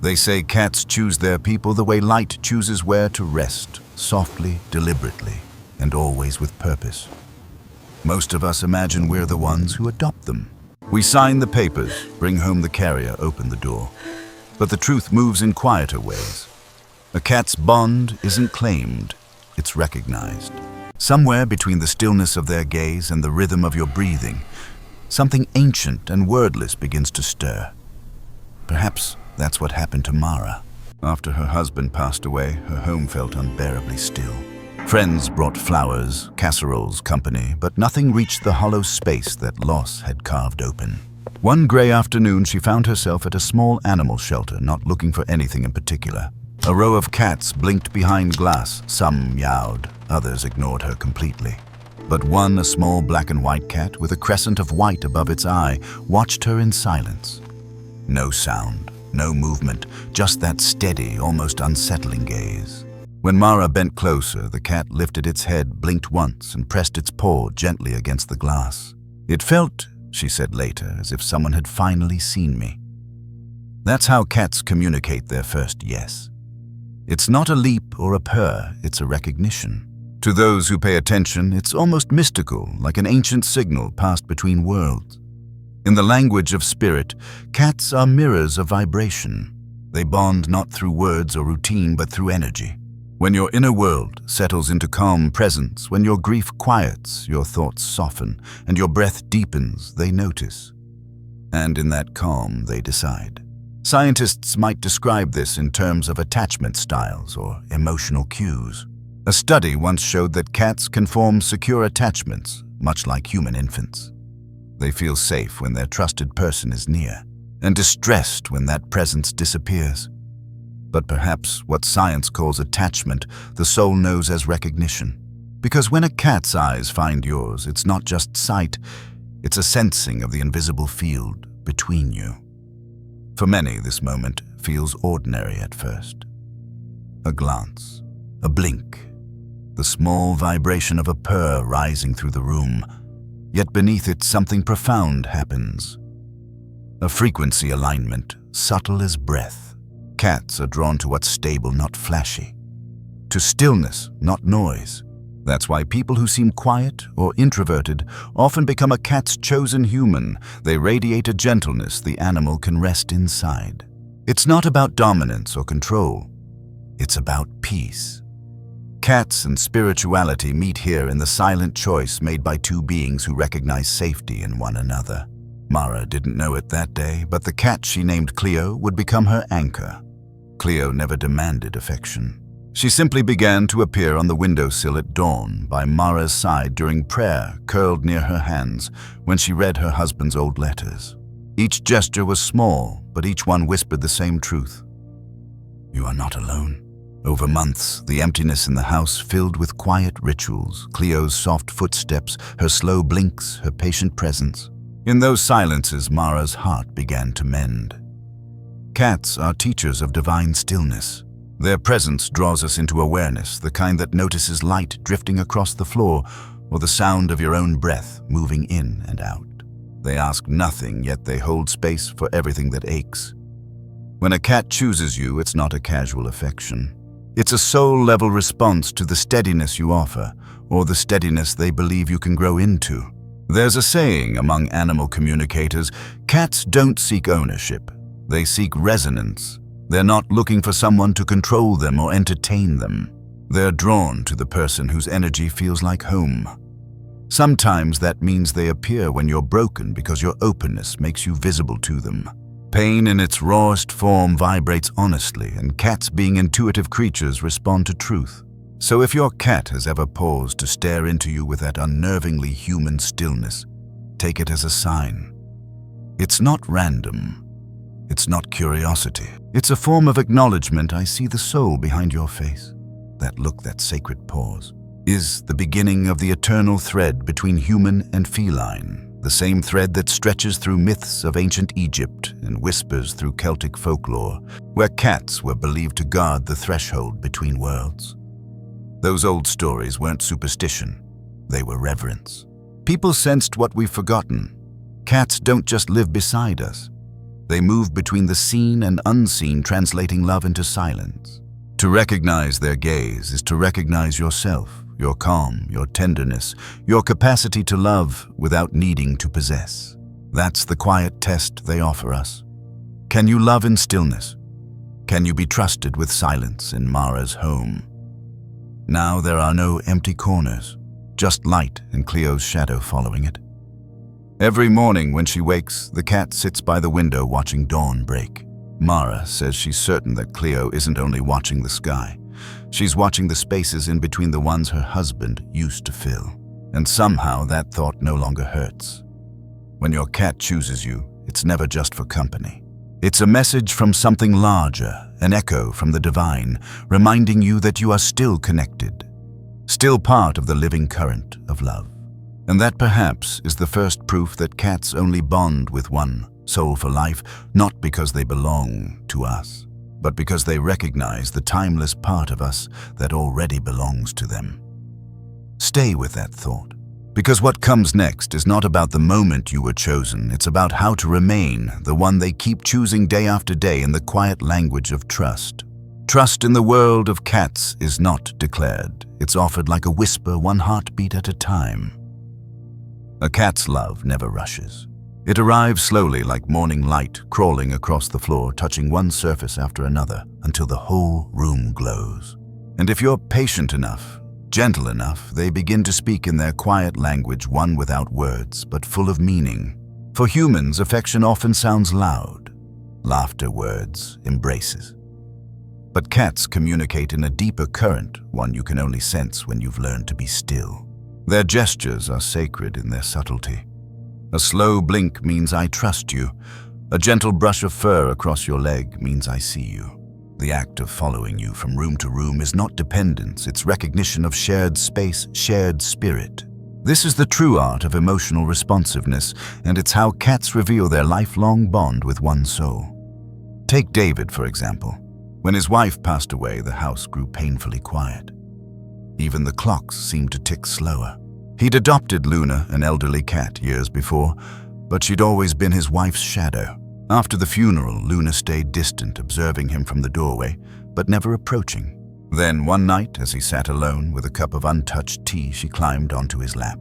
They say cats choose their people the way light chooses where to rest, softly, deliberately, and always with purpose. Most of us imagine we're the ones who adopt them. We sign the papers, bring home the carrier, open the door. But the truth moves in quieter ways. A cat's bond isn't claimed, it's recognized. Somewhere between the stillness of their gaze and the rhythm of your breathing, something ancient and wordless begins to stir. Perhaps that's what happened to Mara. After her husband passed away, her home felt unbearably still. Friends brought flowers, casseroles, company, but nothing reached the hollow space that loss had carved open. One gray afternoon, she found herself at a small animal shelter, not looking for anything in particular. A row of cats blinked behind glass. Some meowed, others ignored her completely. But one, a small black and white cat with a crescent of white above its eye, watched her in silence. No sound, no movement, just that steady, almost unsettling gaze. When Mara bent closer, the cat lifted its head, blinked once, and pressed its paw gently against the glass. It felt, she said later, as if someone had finally seen me. That's how cats communicate their first yes. It's not a leap or a purr, it's a recognition. To those who pay attention, it's almost mystical, like an ancient signal passed between worlds. In the language of spirit, cats are mirrors of vibration. They bond not through words or routine, but through energy. When your inner world settles into calm presence, when your grief quiets, your thoughts soften, and your breath deepens, they notice. And in that calm, they decide. Scientists might describe this in terms of attachment styles or emotional cues. A study once showed that cats can form secure attachments, much like human infants. They feel safe when their trusted person is near, and distressed when that presence disappears. But perhaps what science calls attachment, the soul knows as recognition. Because when a cat's eyes find yours, it's not just sight, it's a sensing of the invisible field between you. For many, this moment feels ordinary at first. A glance, a blink, the small vibration of a purr rising through the room. Yet beneath it, something profound happens. A frequency alignment, subtle as breath. Cats are drawn to what's stable, not flashy. To stillness, not noise. That's why people who seem quiet or introverted often become a cat's chosen human. They radiate a gentleness the animal can rest inside. It's not about dominance or control. It's about peace. Cats and spirituality meet here in the silent choice made by two beings who recognize safety in one another. Mara didn't know it that day, but the cat she named Cleo would become her anchor. Cleo never demanded affection. She simply began to appear on the windowsill at dawn, by Mara's side during prayer, curled near her hands, when she read her husband's old letters. Each gesture was small, but each one whispered the same truth. You are not alone. Over months, the emptiness in the house filled with quiet rituals, Cleo's soft footsteps, her slow blinks, her patient presence. In those silences, Mara's heart began to mend. Cats are teachers of divine stillness. Their presence draws us into awareness, the kind that notices light drifting across the floor or the sound of your own breath moving in and out. They ask nothing, yet they hold space for everything that aches. When a cat chooses you, it's not a casual affection. It's a soul-level response to the steadiness you offer, or the steadiness they believe you can grow into. There's a saying among animal communicators, cats don't seek ownership. They seek resonance. They're not looking for someone to control them or entertain them. They're drawn to the person whose energy feels like home. Sometimes that means they appear when you're broken because your openness makes you visible to them. Pain in its rawest form vibrates honestly, and cats, being intuitive creatures, respond to truth. So if your cat has ever paused to stare into you with that unnervingly human stillness, take it as a sign. It's not random. It's not curiosity. It's a form of acknowledgement. I see the soul behind your face. That look, that sacred pause, is the beginning of the eternal thread between human and feline. The same thread that stretches through myths of ancient Egypt and whispers through Celtic folklore, where cats were believed to guard the threshold between worlds. Those old stories weren't superstition, they were reverence. People sensed what we've forgotten. Cats don't just live beside us. They move between the seen and unseen, translating love into silence. To recognize their gaze is to recognize yourself, your calm, your tenderness, your capacity to love without needing to possess. That's the quiet test they offer us. Can you love in stillness? Can you be trusted with silence in Mara's home? Now there are no empty corners, just light and Cleo's shadow following it. Every morning when she wakes, the cat sits by the window watching dawn break. Mara says she's certain that Cleo isn't only watching the sky. She's watching the spaces in between the ones her husband used to fill. And somehow that thought no longer hurts. When your cat chooses you, it's never just for company. It's a message from something larger, an echo from the divine, reminding you that you are still connected, still part of the living current of love. And that perhaps is the first proof that cats only bond with one soul for life, not because they belong to us, but because they recognize the timeless part of us that already belongs to them. Stay with that thought, because what comes next is not about the moment you were chosen, it's about how to remain the one they keep choosing day after day in the quiet language of trust. Trust in the world of cats is not declared, it's offered like a whisper, one heartbeat at a time. A cat's love never rushes. It arrives slowly like morning light, crawling across the floor, touching one surface after another until the whole room glows. And if you're patient enough, gentle enough, they begin to speak in their quiet language, one without words, but full of meaning. For humans, affection often sounds loud. Laughter, words, embraces. But cats communicate in a deeper current, one you can only sense when you've learned to be still. Their gestures are sacred in their subtlety. A slow blink means I trust you. A gentle brush of fur across your leg means I see you. The act of following you from room to room is not dependence, it's recognition of shared space, shared spirit. This is the true art of emotional responsiveness, and it's how cats reveal their lifelong bond with one soul. Take David, for example. When his wife passed away, the house grew painfully quiet. Even the clocks seemed to tick slower. He'd adopted Luna, an elderly cat, years before, but she'd always been his wife's shadow. After the funeral, Luna stayed distant, observing him from the doorway, but never approaching. Then, one night, as he sat alone with a cup of untouched tea, she climbed onto his lap.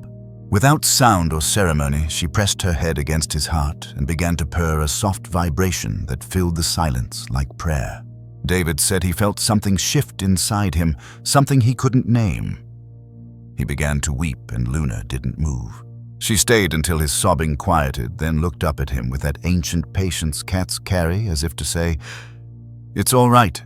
Without sound or ceremony, she pressed her head against his heart and began to purr a soft vibration that filled the silence like prayer. David said he felt something shift inside him, something he couldn't name. He began to weep, and Luna didn't move. She stayed until his sobbing quieted, then looked up at him with that ancient patience cats carry, as if to say, "It's all right.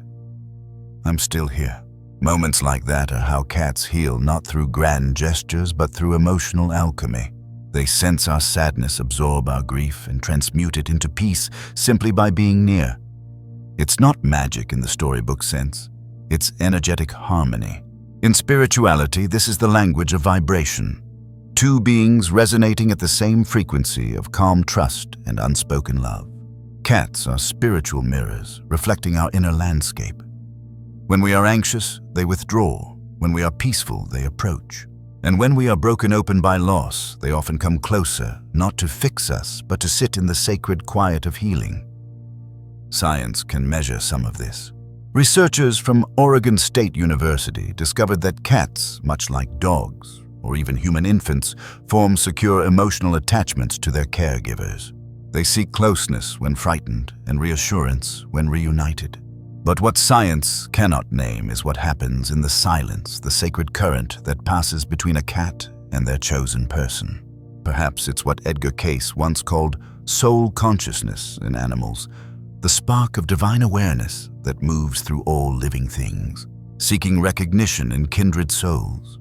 I'm still here." Moments like that are how cats heal, not through grand gestures, but through emotional alchemy. They sense our sadness, absorb our grief, and transmute it into peace simply by being near. It's not magic in the storybook sense. It's energetic harmony. In spirituality, this is the language of vibration. Two beings resonating at the same frequency of calm trust and unspoken love. Cats are spiritual mirrors, reflecting our inner landscape. When we are anxious, they withdraw. When we are peaceful, they approach. And when we are broken open by loss, they often come closer, not to fix us, but to sit in the sacred quiet of healing. Science can measure some of this. Researchers from Oregon State University discovered that cats, much like dogs, or even human infants, form secure emotional attachments to their caregivers. They seek closeness when frightened and reassurance when reunited. But what science cannot name is what happens in the silence, the sacred current that passes between a cat and their chosen person. Perhaps it's what Edgar Cayce once called soul consciousness in animals, the spark of divine awareness that moves through all living things, seeking recognition in kindred souls.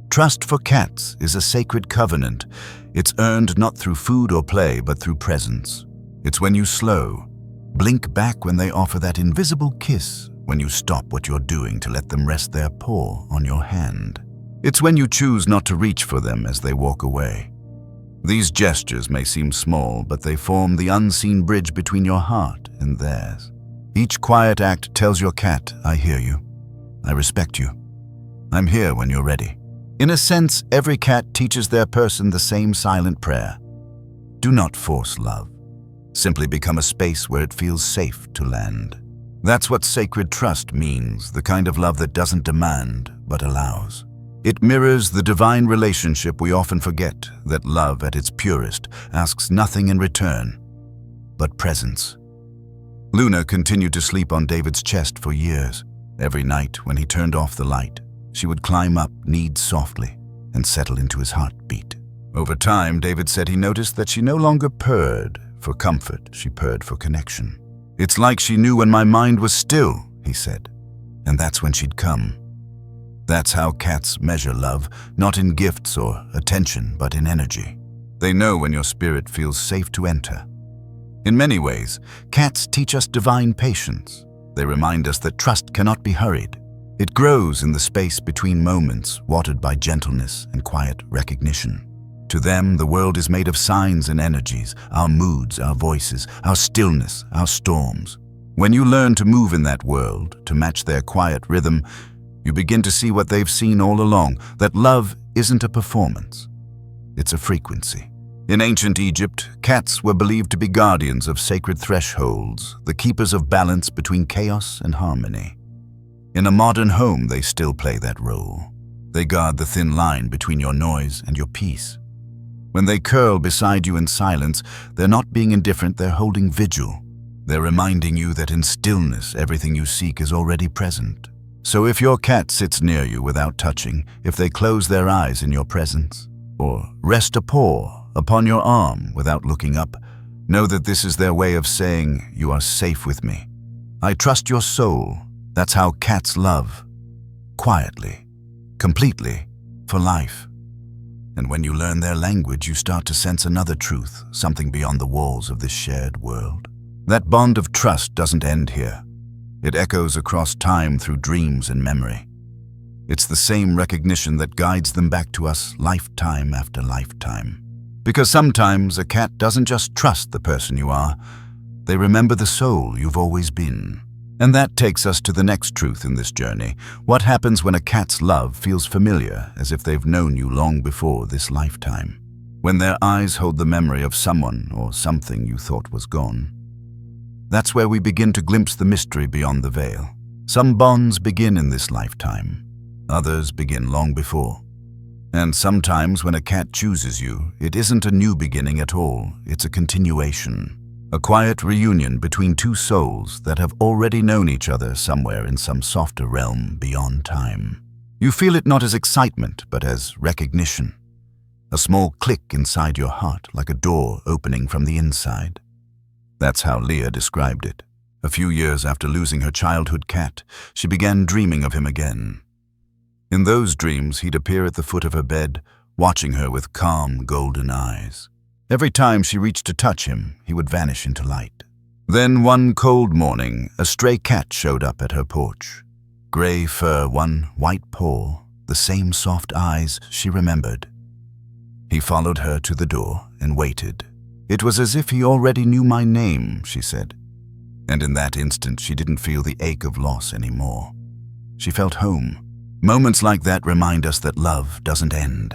Trust for cats is a sacred covenant. It's earned not through food or play, but through presence. It's when you slow, blink back when they offer that invisible kiss, when you stop what you're doing to let them rest their paw on your hand. It's when you choose not to reach for them as they walk away. These gestures may seem small, but they form the unseen bridge between your heart and theirs. Each quiet act tells your cat, I hear you. I respect you. I'm here when you're ready. In a sense, every cat teaches their person the same silent prayer. Do not force love. simply become a space where it feels safe to land. That's what sacred trust means, the kind of love that doesn't demand, but allows. It mirrors the divine relationship we often forget, that love at its purest asks nothing in return but presence. Luna continued to sleep on David's chest for years. Every night when he turned off the light, she would climb up, knead softly, and settle into his heartbeat. Over time, David said he noticed that she no longer purred for comfort, she purred for connection. "It's like she knew when my mind was still," he said, "and that's when she'd come." That's how cats measure love, not in gifts or attention, but in energy. They know when your spirit feels safe to enter. In many ways, cats teach us divine patience. They remind us that trust cannot be hurried. It grows in the space between moments, watered by gentleness and quiet recognition. To them, the world is made of signs and energies, our moods, our voices, our stillness, our storms. When you learn to move in that world, to match their quiet rhythm, you begin to see what they've seen all along, that love isn't a performance. It's a frequency. In ancient Egypt, cats were believed to be guardians of sacred thresholds, the keepers of balance between chaos and harmony. In a modern home, they still play that role. They guard the thin line between your noise and your peace. When they curl beside you in silence, they're not being indifferent, they're holding vigil. They're reminding you that in stillness, everything you seek is already present. So if your cat sits near you without touching, if they close their eyes in your presence, or rest a paw upon your arm without looking up, know that this is their way of saying, "You are safe with me. I trust your soul." That's how cats love. Quietly, completely, for life. And when you learn their language, you start to sense another truth, something beyond the walls of this shared world. That bond of trust doesn't end here. It echoes across time through dreams and memory. It's the same recognition that guides them back to us lifetime after lifetime. Because sometimes a cat doesn't just trust the person you are, they remember the soul you've always been. And that takes us to the next truth in this journey. What happens when a cat's love feels familiar, as if they've known you long before this lifetime? When their eyes hold the memory of someone or something you thought was gone. That's where we begin to glimpse the mystery beyond the veil. Some bonds begin in this lifetime. Others begin long before. And sometimes when a cat chooses you, it isn't a new beginning at all, it's a continuation. A quiet reunion between two souls that have already known each other somewhere in some softer realm beyond time. You feel it not as excitement, but as recognition. A small click inside your heart, like a door opening from the inside. That's how Leah described it. A few years after losing her childhood cat, she began dreaming of him again. In those dreams, he'd appear at the foot of her bed, watching her with calm, golden eyes. Every time she reached to touch him, he would vanish into light. Then one cold morning, a stray cat showed up at her porch. Gray fur, one white paw, the same soft eyes she remembered. He followed her to the door and waited. "It was as if he already knew my name," she said. And in that instant, she didn't feel the ache of loss anymore. She felt home. Moments like that remind us that love doesn't end.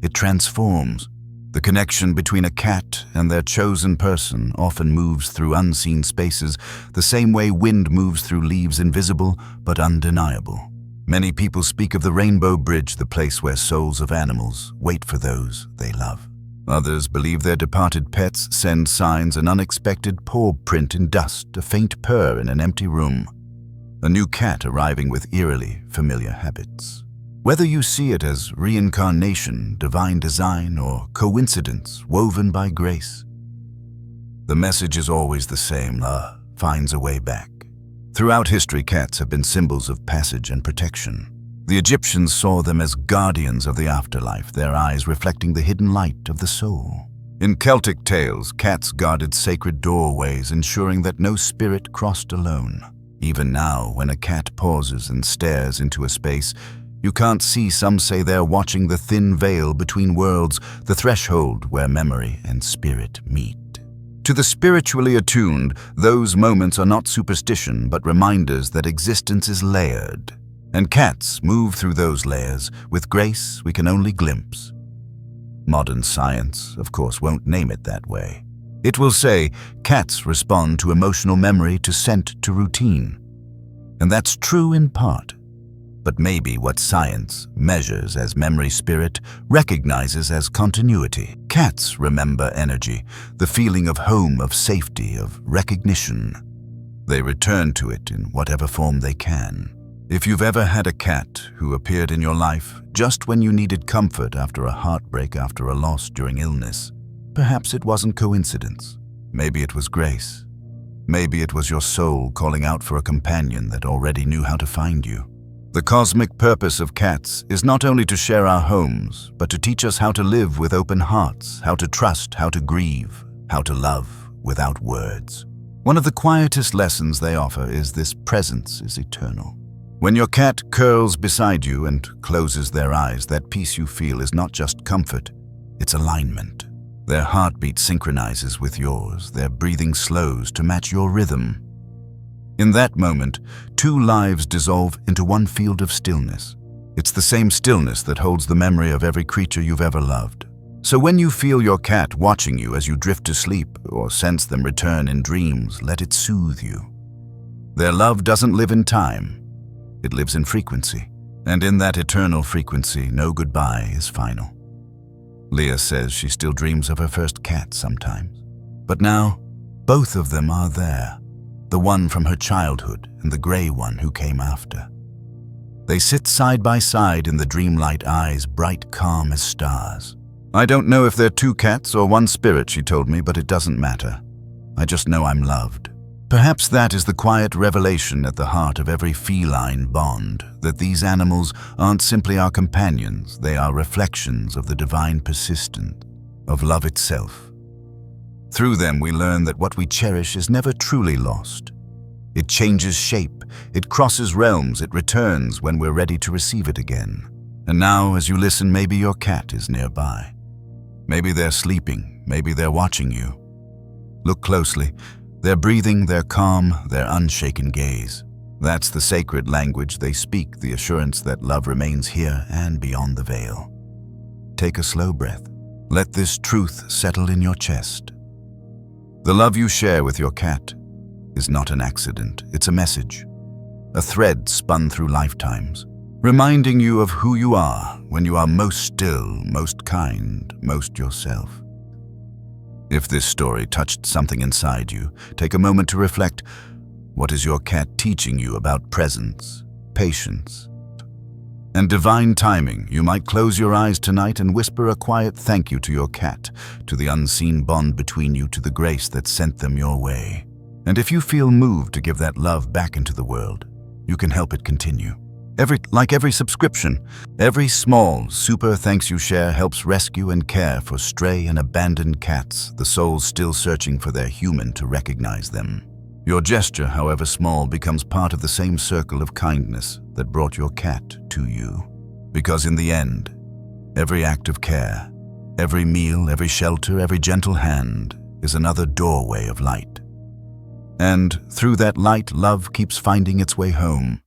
It transforms. The connection between a cat and their chosen person often moves through unseen spaces, the same way wind moves through leaves invisible but undeniable. Many people speak of the Rainbow Bridge, the place where souls of animals wait for those they love. Others believe their departed pets send signs, an unexpected paw print in dust, a faint purr in an empty room. A new cat arriving with eerily familiar habits. Whether you see it as reincarnation, divine design, or coincidence woven by grace, the message is always the same: love finds a way back. Throughout history, cats have been symbols of passage and protection. The Egyptians saw them as guardians of the afterlife, their eyes reflecting the hidden light of the soul. In Celtic tales, cats guarded sacred doorways, ensuring that no spirit crossed alone. Even now, when a cat pauses and stares into a space you can't see, some say they're watching the thin veil between worlds, the threshold where memory and spirit meet. To the spiritually attuned, those moments are not superstition, but reminders that existence is layered. And cats move through those layers with grace we can only glimpse. Modern science, of course, won't name it that way. It will say, cats respond to emotional memory to scent to routine. And that's true in part. But maybe what science measures as memory spirit recognizes as continuity. Cats remember energy, the feeling of home, of safety, of recognition. They return to it in whatever form they can. If you've ever had a cat who appeared in your life just when you needed comfort after a heartbreak, after a loss during illness, perhaps it wasn't coincidence. Maybe it was grace. Maybe it was your soul calling out for a companion that already knew how to find you. The cosmic purpose of cats is not only to share our homes, but to teach us how to live with open hearts, how to trust, how to grieve, how to love without words. One of the quietest lessons they offer is this: presence is eternal. When your cat curls beside you and closes their eyes, that peace you feel is not just comfort, it's alignment. Their heartbeat synchronizes with yours, their breathing slows to match your rhythm. In that moment, two lives dissolve into one field of stillness. It's the same stillness that holds the memory of every creature you've ever loved. So when you feel your cat watching you as you drift to sleep or sense them return in dreams, let it soothe you. Their love doesn't live in time. It lives in frequency. And in that eternal frequency, no goodbye is final. Leah says she still dreams of her first cat sometimes. But now, both of them are there. The one from her childhood and the gray one who came after. They sit side by side in the dreamlight eyes, bright calm as stars. I don't know if they're two cats or one spirit, she told me, but it doesn't matter. I just know I'm loved. Perhaps that is the quiet revelation at the heart of every feline bond, that these animals aren't simply our companions, they are reflections of the divine persistence, of love itself. Through them we learn that what we cherish is never truly lost. It changes shape, it crosses realms, it returns when we're ready to receive it again. And now, as you listen, maybe your cat is nearby. Maybe they're sleeping, maybe they're watching you. Look closely. Their breathing, their calm, their unshaken gaze. That's the sacred language they speak, the assurance that love remains here and beyond the veil. Take a slow breath. Let this truth settle in your chest. The love you share with your cat is not an accident, it's a message, a thread spun through lifetimes, reminding you of who you are when you are most still, most kind, most yourself. If this story touched something inside you, take a moment to reflect. What is your cat teaching you about presence, patience, and divine timing? You might close your eyes tonight and whisper a quiet thank you to your cat, to the unseen bond between you, to the grace that sent them your way. And if you feel moved to give that love back into the world, you can help it continue. Like every subscription, every small, super thanks you share helps rescue and care for stray and abandoned cats, the souls still searching for their human to recognize them. Your gesture, however small, becomes part of the same circle of kindness that brought your cat to you. Because in the end, every act of care, every meal, every shelter, every gentle hand is another doorway of light. And through that light, love keeps finding its way home.